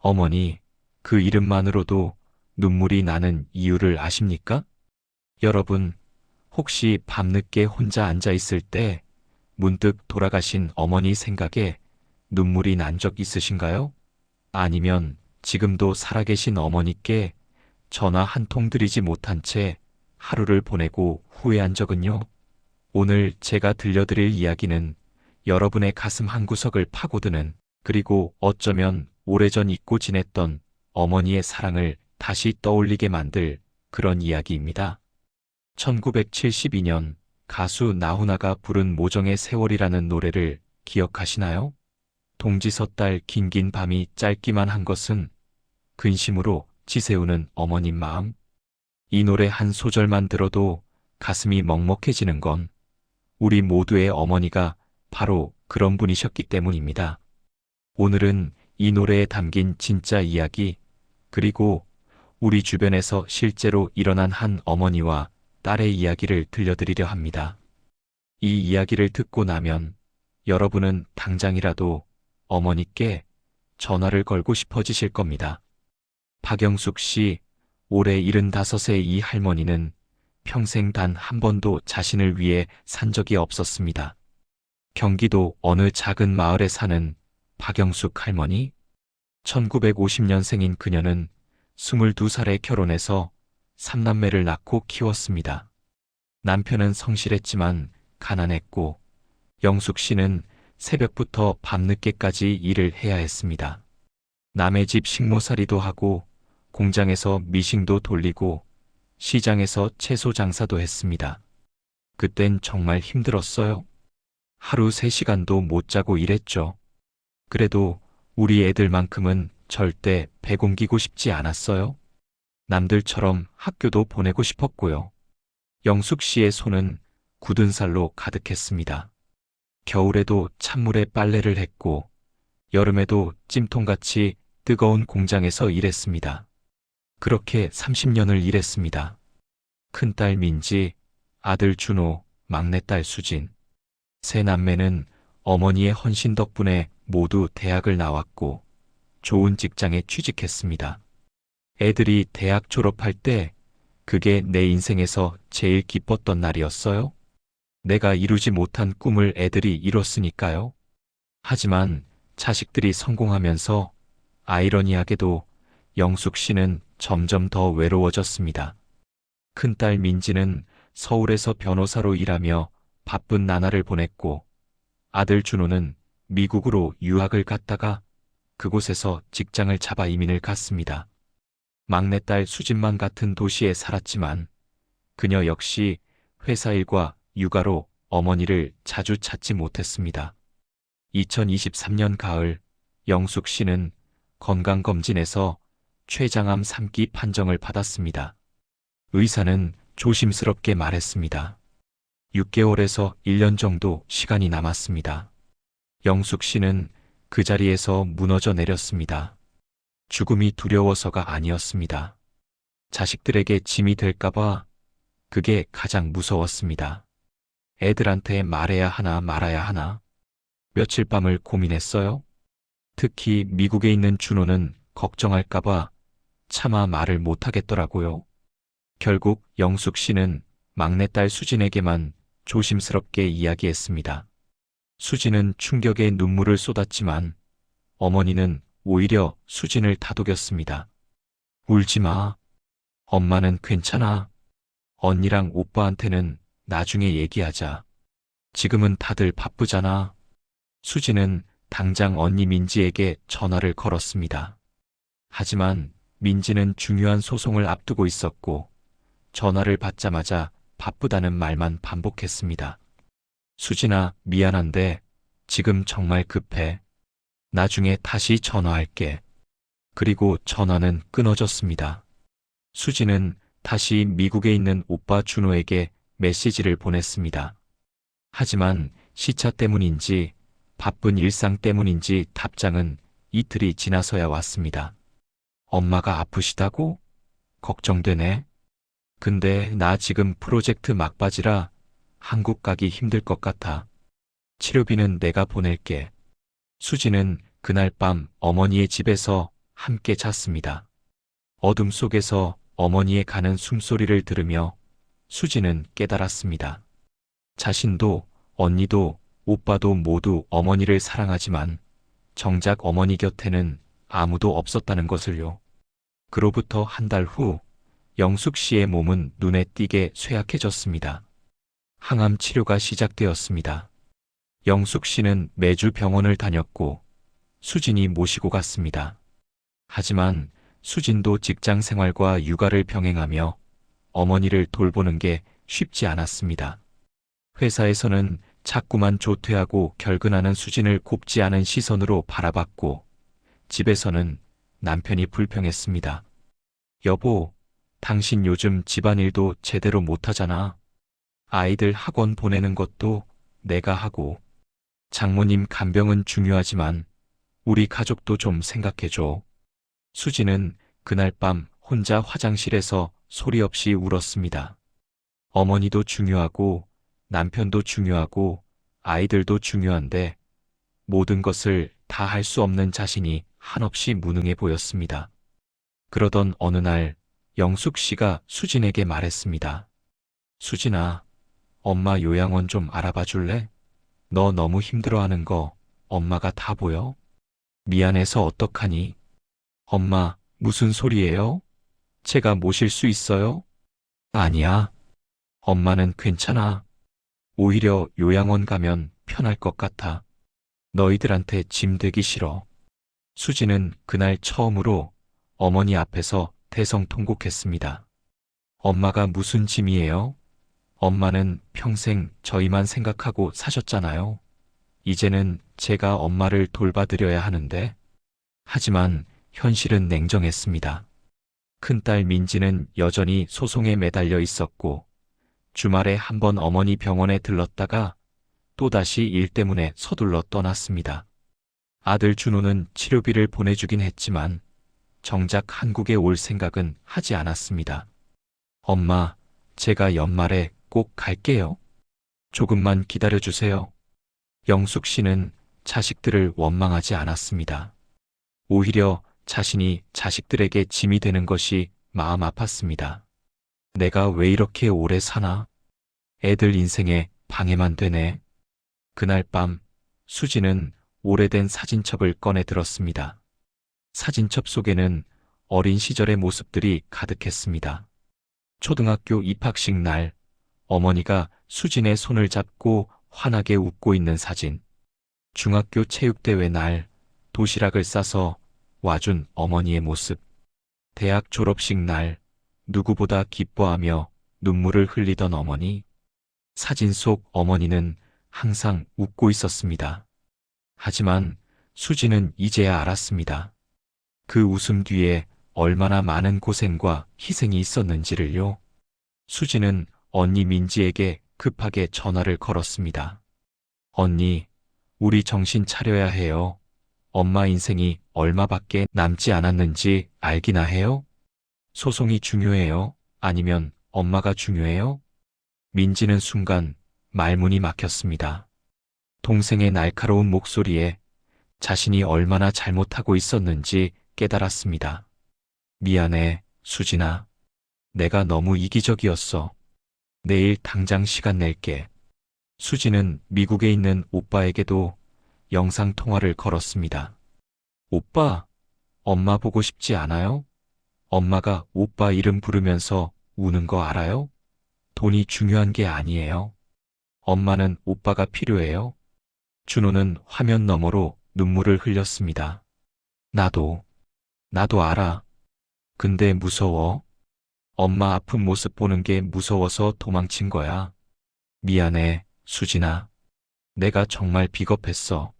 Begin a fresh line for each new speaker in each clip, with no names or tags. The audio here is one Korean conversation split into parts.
어머니, 그 이름만으로도 눈물이 나는 이유를 아십니까? 여러분, 혹시 밤늦게 혼자 앉아 있을 때 문득 돌아가신 어머니 생각에 눈물이 난 적 있으신가요? 아니면 지금도 살아계신 어머니께 전화 한 통 드리지 못한 채 하루를 보내고 후회한 적은요? 오늘 제가 들려드릴 이야기는 여러분의 가슴 한구석을 파고드는, 그리고 어쩌면 오래전 잊고 지냈던 어머니의 사랑을 다시 떠올리게 만들 그런 이야기입니다. 1972년 가수 나훈아가 부른 모정의 세월이라는 노래를 기억하시나요? 동지 섣달 긴긴 밤이 짧기만 한 것은 근심으로 지새우는 어머님 마음. 이 노래 한 소절만 들어도 가슴이 먹먹해지는 건 우리 모두의 어머니가 바로 그런 분이셨기 때문입니다. 오늘은 이 노래에 담긴 진짜 이야기, 그리고 우리 주변에서 실제로 일어난 한 어머니와 딸의 이야기를 들려드리려 합니다. 이 이야기를 듣고 나면 여러분은 당장이라도 어머니께 전화를 걸고 싶어지실 겁니다. 박영숙 씨, 올해 75세 이 할머니는 평생 단 한 번도 자신을 위해 산 적이 없었습니다. 경기도 어느 작은 마을에 사는 박영숙 할머니? 1950년생인 그녀는 22살에 결혼해서 3남매를 낳고 키웠습니다. 남편은 성실했지만 가난했고, 영숙 씨는 새벽부터 밤늦게까지 일을 해야 했습니다. 남의 집 식모살이도 하고, 공장에서 미싱도 돌리고, 시장에서 채소 장사도 했습니다. 그땐 정말 힘들었어요. 하루 3시간도 못 자고 일했죠. 그래도 우리 애들만큼은 절대 배 옮기고 싶지 않았어요. 남들처럼 학교도 보내고 싶었고요. 영숙 씨의 손은 굳은 살로 가득했습니다. 겨울에도 찬물에 빨래를 했고, 여름에도 찜통같이 뜨거운 공장에서 일했습니다. 그렇게 30년을 일했습니다. 큰딸 민지, 아들 준호, 막내딸 수진. 세 남매는 어머니의 헌신 덕분에 모두 대학을 나왔고 좋은 직장에 취직했습니다. 애들이 대학 졸업할 때 그게 내 인생에서 제일 기뻤던 날이었어요. 내가 이루지 못한 꿈을 애들이 이뤘으니까요. 하지만 자식들이 성공하면서 아이러니하게도 영숙 씨는 점점 더 외로워졌습니다. 큰딸 민지는 서울에서 변호사로 일하며 바쁜 나날을 보냈고, 아들 준호는 미국으로 유학을 갔다가 그곳에서 직장을 잡아 이민을 갔습니다. 막내딸 수진만 같은 도시에 살았지만 그녀 역시 회사 일과 육아로 어머니를 자주 찾지 못했습니다. 2023년 가을, 영숙 씨는 건강검진에서 췌장암 3기 판정을 받았습니다. 의사는 조심스럽게 말했습니다. 6개월에서 1년 정도 시간이 남았습니다. 영숙 씨는 그 자리에서 무너져 내렸습니다. 죽음이 두려워서가 아니었습니다. 자식들에게 짐이 될까봐 그게 가장 무서웠습니다. 애들한테 말해야 하나 말아야 하나. 며칠 밤을 고민했어요. 특히 미국에 있는 준호는 걱정할까봐 차마 말을 못하겠더라고요. 결국 영숙 씨는 막내딸 수진에게만 조심스럽게 이야기했습니다. 수진은 충격에 눈물을 쏟았지만 어머니는 오히려 수진을 다독였습니다. 울지 마. 엄마는 괜찮아. 언니랑 오빠한테는 나중에 얘기하자. 지금은 다들 바쁘잖아. 수진은 당장 언니 민지에게 전화를 걸었습니다. 하지만 민지는 중요한 소송을 앞두고 있었고 전화를 받자마자 바쁘다는 말만 반복했습니다. 수진아, 미안한데 지금 정말 급해. 나중에 다시 전화할게. 그리고 전화는 끊어졌습니다. 수진은 다시 미국에 있는 오빠 준호에게 메시지를 보냈습니다. 하지만 시차 때문인지 바쁜 일상 때문인지 답장은 이틀이 지나서야 왔습니다. 엄마가 아프시다고? 걱정되네. 근데 나 지금 프로젝트 막바지라 한국 가기 힘들 것 같아. 치료비는 내가 보낼게. 수지는 그날 밤 어머니의 집에서 함께 잤습니다. 어둠 속에서 어머니의 가는 숨소리를 들으며 수지는 깨달았습니다. 자신도 언니도 오빠도 모두 어머니를 사랑하지만 정작 어머니 곁에는 아무도 없었다는 것을요. 그로부터 한 달 후 영숙 씨의 몸은 눈에 띄게 쇠약해졌습니다. 항암 치료가 시작되었습니다. 영숙 씨는 매주 병원을 다녔고 수진이 모시고 갔습니다. 하지만 수진도 직장 생활과 육아를 병행하며 어머니를 돌보는 게 쉽지 않았습니다. 회사에서는 자꾸만 조퇴하고 결근하는 수진을 곱지 않은 시선으로 바라봤고 집에서는 남편이 불평했습니다. 여보, 당신 요즘 집안일도 제대로 못하잖아. 아이들 학원 보내는 것도 내가 하고. 장모님 간병은 중요하지만 우리 가족도 좀 생각해줘. 수지는 그날 밤 혼자 화장실에서 소리 없이 울었습니다. 어머니도 중요하고 남편도 중요하고 아이들도 중요한데 모든 것을 다 할 수 없는 자신이 한없이 무능해 보였습니다. 그러던 어느 날 영숙 씨가 수진에게 말했습니다. 수진아, 엄마 요양원 좀 알아봐 줄래? 너 너무 힘들어하는 거 엄마가 다 보여? 미안해서 어떡하니? 엄마, 무슨 소리예요? 제가 모실 수 있어요? 아니야. 엄마는 괜찮아. 오히려 요양원 가면 편할 것 같아. 너희들한테 짐 되기 싫어. 수지는 그날 처음으로 어머니 앞에서 대성통곡했습니다. 엄마가 무슨 짐이에요? 엄마는 평생 저희만 생각하고 사셨잖아요. 이제는 제가 엄마를 돌봐드려야 하는데. 하지만 현실은 냉정했습니다. 큰딸 민지는 여전히 소송에 매달려 있었고 주말에 한 번 어머니 병원에 들렀다가 또다시 일 때문에 서둘러 떠났습니다. 아들 준호는 치료비를 보내주긴 했지만 정작 한국에 올 생각은 하지 않았습니다. 엄마, 제가 연말에 꼭 갈게요. 조금만 기다려주세요. 영숙 씨는 자식들을 원망하지 않았습니다. 오히려 자신이 자식들에게 짐이 되는 것이 마음 아팠습니다. 내가 왜 이렇게 오래 사나? 애들 인생에 방해만 되네. 그날 밤 수지는 오래된 사진첩을 꺼내 들었습니다. 사진첩 속에는 어린 시절의 모습들이 가득했습니다. 초등학교 입학식 날 어머니가 수진의 손을 잡고 환하게 웃고 있는 사진. 중학교 체육대회 날 도시락을 싸서 와준 어머니의 모습. 대학 졸업식 날 누구보다 기뻐하며 눈물을 흘리던 어머니. 사진 속 어머니는 항상 웃고 있었습니다. 하지만 수지는 이제야 알았습니다. 그 웃음 뒤에 얼마나 많은 고생과 희생이 있었는지를요. 수지는 언니 민지에게 급하게 전화를 걸었습니다. 언니, 우리 정신 차려야 해요. 엄마 인생이 얼마밖에 남지 않았는지 알기나 해요? 소송이 중요해요? 아니면 엄마가 중요해요? 민지는 순간 말문이 막혔습니다. 동생의 날카로운 목소리에 자신이 얼마나 잘못하고 있었는지 깨달았습니다. 미안해, 수진아. 내가 너무 이기적이었어. 내일 당장 시간 낼게. 수지는 미국에 있는 오빠에게도 영상통화를 걸었습니다. 오빠, 엄마 보고 싶지 않아요? 엄마가 오빠 이름 부르면서 우는 거 알아요? 돈이 중요한 게 아니에요. 엄마는 오빠가 필요해요. 준호는 화면 너머로 눈물을 흘렸습니다. 나도 알아. 근데 무서워. 엄마 아픈 모습 보는 게 무서워서 도망친 거야. 미안해, 수진아. 내가 정말 비겁했어.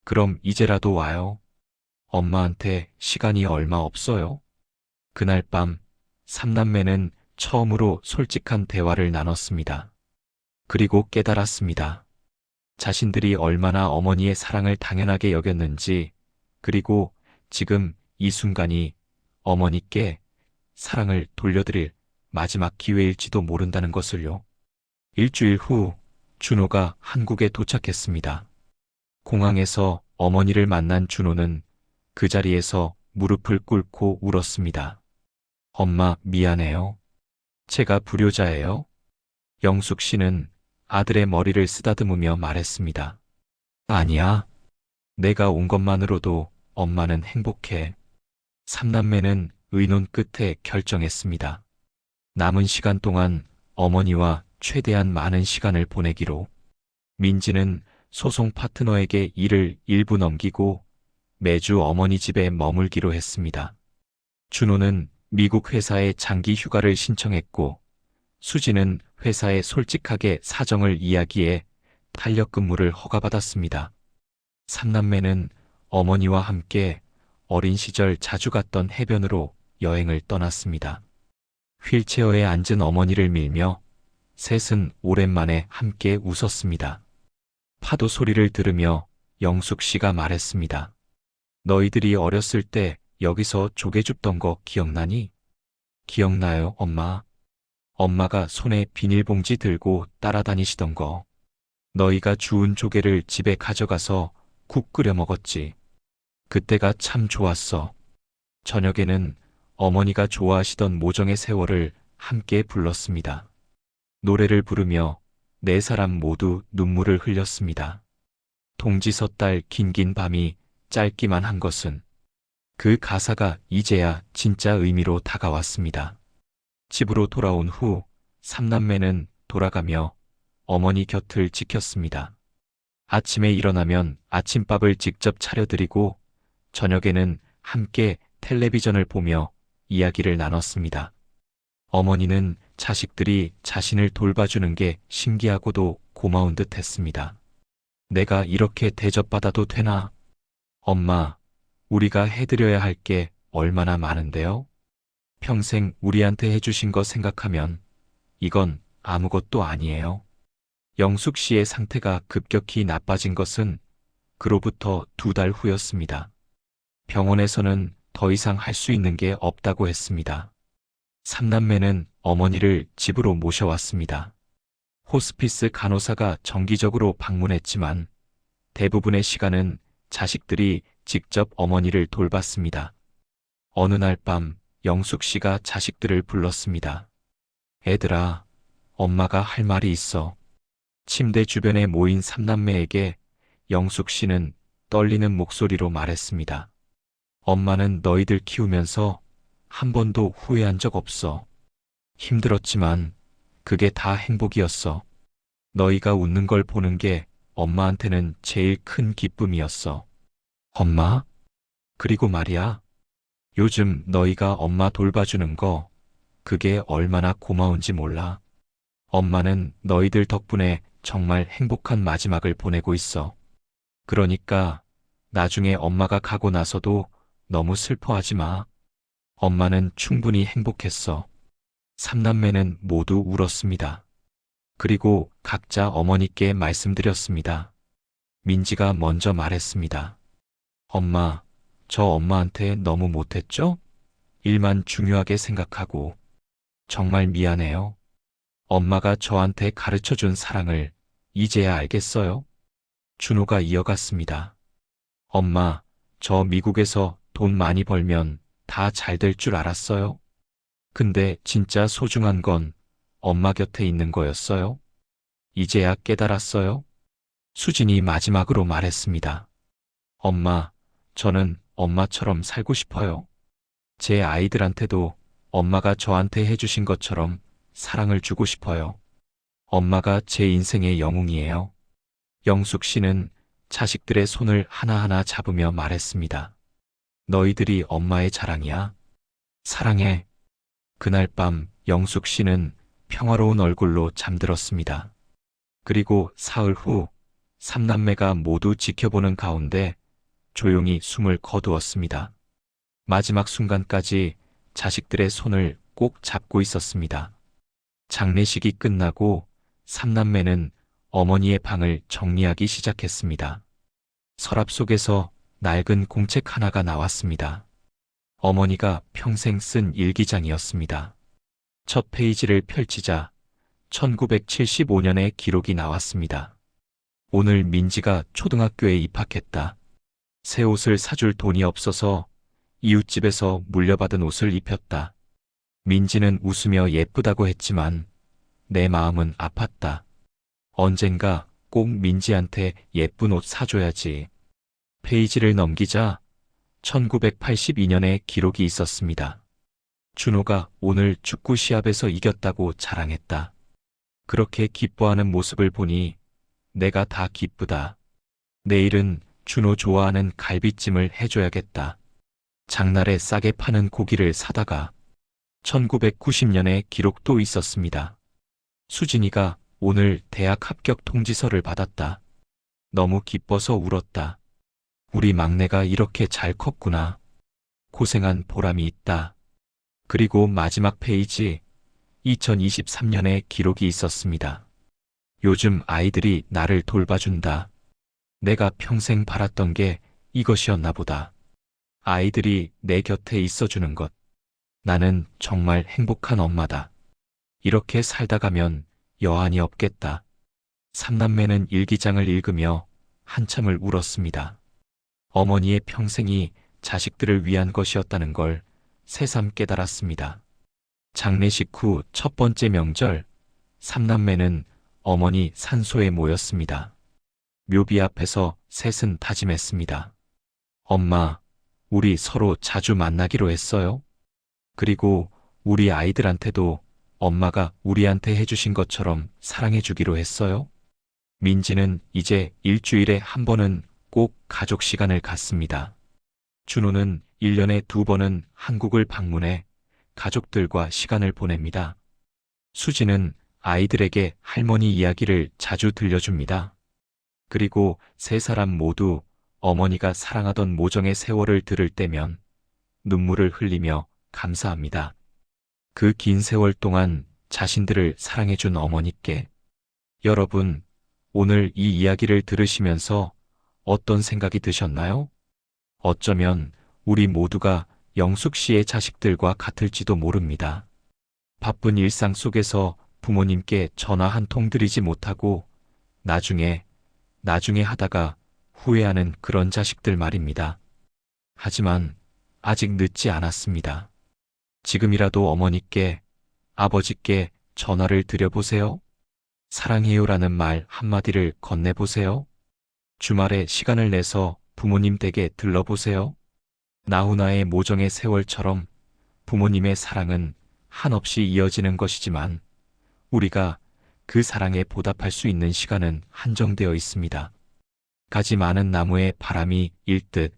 그럼 이제라도 와요. 엄마한테 시간이 얼마 없어요. 그날 밤 삼남매는 처음으로 솔직한 대화를 나눴습니다. 그리고 깨달았습니다. 자신들이 얼마나 어머니의 사랑을 당연하게 여겼는지, 그리고 지금 이 순간이 어머니께 사랑을 돌려드릴 마지막 기회일지도 모른다는 것을요. 일주일 후 준호가 한국에 도착했습니다. 공항에서 어머니를 만난 준호는 그 자리에서 무릎을 꿇고 울었습니다. 엄마, 미안해요. 제가 불효자예요. 영숙 씨는 아들의 머리를 쓰다듬으며 말했습니다. 아니야. 내가 온 것만으로도 엄마는 행복해. 삼남매는 의논 끝에 결정했습니다. 남은 시간 동안 어머니와 최대한 많은 시간을 보내기로. 민지는 소송 파트너에게 일을 일부 넘기고 매주 어머니 집에 머물기로 했습니다. 준호는 미국 회사에 장기 휴가를 신청했고 수지는 회사에 솔직하게 사정을 이야기해 탄력 근무를 허가받았습니다. 삼남매는 어머니와 함께 어린 시절 자주 갔던 해변으로 여행을 떠났습니다. 휠체어에 앉은 어머니를 밀며 셋은 오랜만에 함께 웃었습니다. 파도 소리를 들으며 영숙 씨가 말했습니다. 너희들이 어렸을 때 여기서 조개 줍던 거 기억나니? 기억나요, 엄마? 엄마가 손에 비닐봉지 들고 따라다니시던 거. 너희가 주운 조개를 집에 가져가서 국 끓여 먹었지. 그때가 참 좋았어. 저녁에는 어머니가 좋아하시던 모정의 세월을 함께 불렀습니다. 노래를 부르며 네 사람 모두 눈물을 흘렸습니다. 동지서 딸 긴긴 밤이 짧기만 한 것은 그 가사가 이제야 진짜 의미로 다가왔습니다. 집으로 돌아온 후 삼남매는 돌아가며 어머니 곁을 지켰습니다. 아침에 일어나면 아침밥을 직접 차려드리고 저녁에는 함께 텔레비전을 보며 이야기를 나눴습니다. 어머니는 자식들이 자신을 돌봐주는 게 신기하고도 고마운 듯 했습니다. 내가 이렇게 대접받아도 되나? 엄마, 우리가 해드려야 할 게 얼마나 많은데요? 평생 우리한테 해주신 거 생각하면 이건 아무것도 아니에요. 영숙 씨의 상태가 급격히 나빠진 것은 그로부터 2달 후였습니다. 병원에서는 더 이상 할 수 있는 게 없다고 했습니다. 삼남매는 어머니를 집으로 모셔왔습니다. 호스피스 간호사가 정기적으로 방문했지만 대부분의 시간은 자식들이 직접 어머니를 돌봤습니다. 어느 날 밤 영숙 씨가 자식들을 불렀습니다. 애들아, 엄마가 할 말이 있어. 침대 주변에 모인 삼남매에게 영숙 씨는 떨리는 목소리로 말했습니다. 엄마는 너희들 키우면서 한 번도 후회한 적 없어. 힘들었지만 그게 다 행복이었어. 너희가 웃는 걸 보는 게 엄마한테는 제일 큰 기쁨이었어. 엄마? 그리고 말이야. 요즘 너희가 엄마 돌봐주는 거, 그게 얼마나 고마운지 몰라. 엄마는 너희들 덕분에 정말 행복한 마지막을 보내고 있어. 그러니까 나중에 엄마가 가고 나서도 너무 슬퍼하지 마. 엄마는 충분히 행복했어. 삼남매는 모두 울었습니다. 그리고 각자 어머니께 말씀드렸습니다. 민지가 먼저 말했습니다. 엄마, 저 엄마한테 너무 못했죠? 일만 중요하게 생각하고. 정말 미안해요. 엄마가 저한테 가르쳐준 사랑을 이제야 알겠어요. 준호가 이어갔습니다. 엄마, 저 미국에서 돈 많이 벌면 다 잘 될 줄 알았어요. 근데 진짜 소중한 건 엄마 곁에 있는 거였어요. 이제야 깨달았어요. 수진이 마지막으로 말했습니다. 엄마, 저는 엄마처럼 살고 싶어요. 제 아이들한테도 엄마가 저한테 해주신 것처럼 사랑을 주고 싶어요. 엄마가 제 인생의 영웅이에요. 영숙 씨는 자식들의 손을 하나하나 잡으며 말했습니다. 너희들이 엄마의 자랑이야. 사랑해. 그날 밤 영숙 씨는 평화로운 얼굴로 잠들었습니다. 그리고 사흘 후 삼남매가 모두 지켜보는 가운데 조용히 숨을 거두었습니다. 마지막 순간까지 자식들의 손을 꼭 잡고 있었습니다. 장례식이 끝나고 삼남매는 어머니의 방을 정리하기 시작했습니다. 서랍 속에서 낡은 공책 하나가 나왔습니다. 어머니가 평생 쓴 일기장이었습니다. 첫 페이지를 펼치자 1975년의 기록이 나왔습니다. 오늘 민지가 초등학교에 입학했다. 새 옷을 사줄 돈이 없어서 이웃집에서 물려받은 옷을 입혔다. 민지는 웃으며 예쁘다고 했지만 내 마음은 아팠다. 언젠가 꼭 민지한테 예쁜 옷 사줘야지. 페이지를 넘기자 1982년의 기록이 있었습니다. 준호가 오늘 축구 시합에서 이겼다고 자랑했다. 그렇게 기뻐하는 모습을 보니 내가 다 기쁘다. 내일은 준호 좋아하는 갈비찜을 해줘야겠다. 장날에 싸게 파는 고기를 사다가 1990년의 기록도 있었습니다. 수진이가 오늘 대학 합격 통지서를 받았다. 너무 기뻐서 울었다. 우리 막내가 이렇게 잘 컸구나. 고생한 보람이 있다. 그리고 마지막 페이지 2023년의 기록이 있었습니다. 요즘 아이들이 나를 돌봐준다. 내가 평생 바랐던 게 이것이었나 보다. 아이들이 내 곁에 있어주는 것. 나는 정말 행복한 엄마다. 이렇게 살다 가면 여한이 없겠다. 삼남매는 일기장을 읽으며 한참을 울었습니다. 어머니의 평생이 자식들을 위한 것이었다는 걸 새삼 깨달았습니다. 장례식 후 첫 번째 명절, 삼남매는 어머니 산소에 모였습니다. 묘비 앞에서 셋은 다짐했습니다. 엄마, 우리 서로 자주 만나기로 했어요. 그리고 우리 아이들한테도 엄마가 우리한테 해주신 것처럼 사랑해주기로 했어요. 민지는 이제 일주일에 한 번은 꼭 가족 시간을 갖습니다. 준호는 1년에 2번은 한국을 방문해 가족들과 시간을 보냅니다. 수지는 아이들에게 할머니 이야기를 자주 들려줍니다. 그리고 세 사람 모두 어머니가 사랑하던 모정의 세월을 들을 때면 눈물을 흘리며 감사합니다. 그 긴 세월 동안 자신들을 사랑해준 어머니께. 여러분, 오늘 이 이야기를 들으시면서 어떤 생각이 드셨나요? 어쩌면 우리 모두가 영숙 씨의 자식들과 같을지도 모릅니다. 바쁜 일상 속에서 부모님께 전화 한 통 드리지 못하고 나중에 하다가 후회하는 그런 자식들 말입니다. 하지만 아직 늦지 않았습니다. 지금이라도 어머니께, 아버지께 전화를 드려보세요. 사랑해요라는 말 한마디를 건네보세요. 주말에 시간을 내서 부모님 댁에 들러보세요. 나훈아의 모정의 세월처럼 부모님의 사랑은 한없이 이어지는 것이지만 우리가 그 사랑에 보답할 수 있는 시간은 한정되어 있습니다. 가지 많은 나무에 바람이 일듯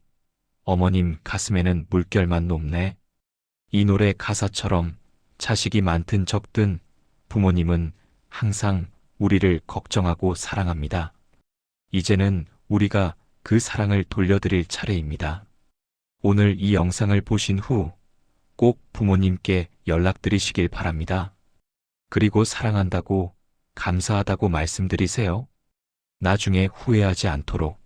어머님 가슴에는 물결만 높네. 이 노래 가사처럼 자식이 많든 적든 부모님은 항상 우리를 걱정하고 사랑합니다. 이제는 우리가 그 사랑을 돌려드릴 차례입니다. 오늘 이 영상을 보신 후 꼭 부모님께 연락드리시길 바랍니다. 그리고 사랑한다고, 감사하다고 말씀드리세요. 나중에 후회하지 않도록.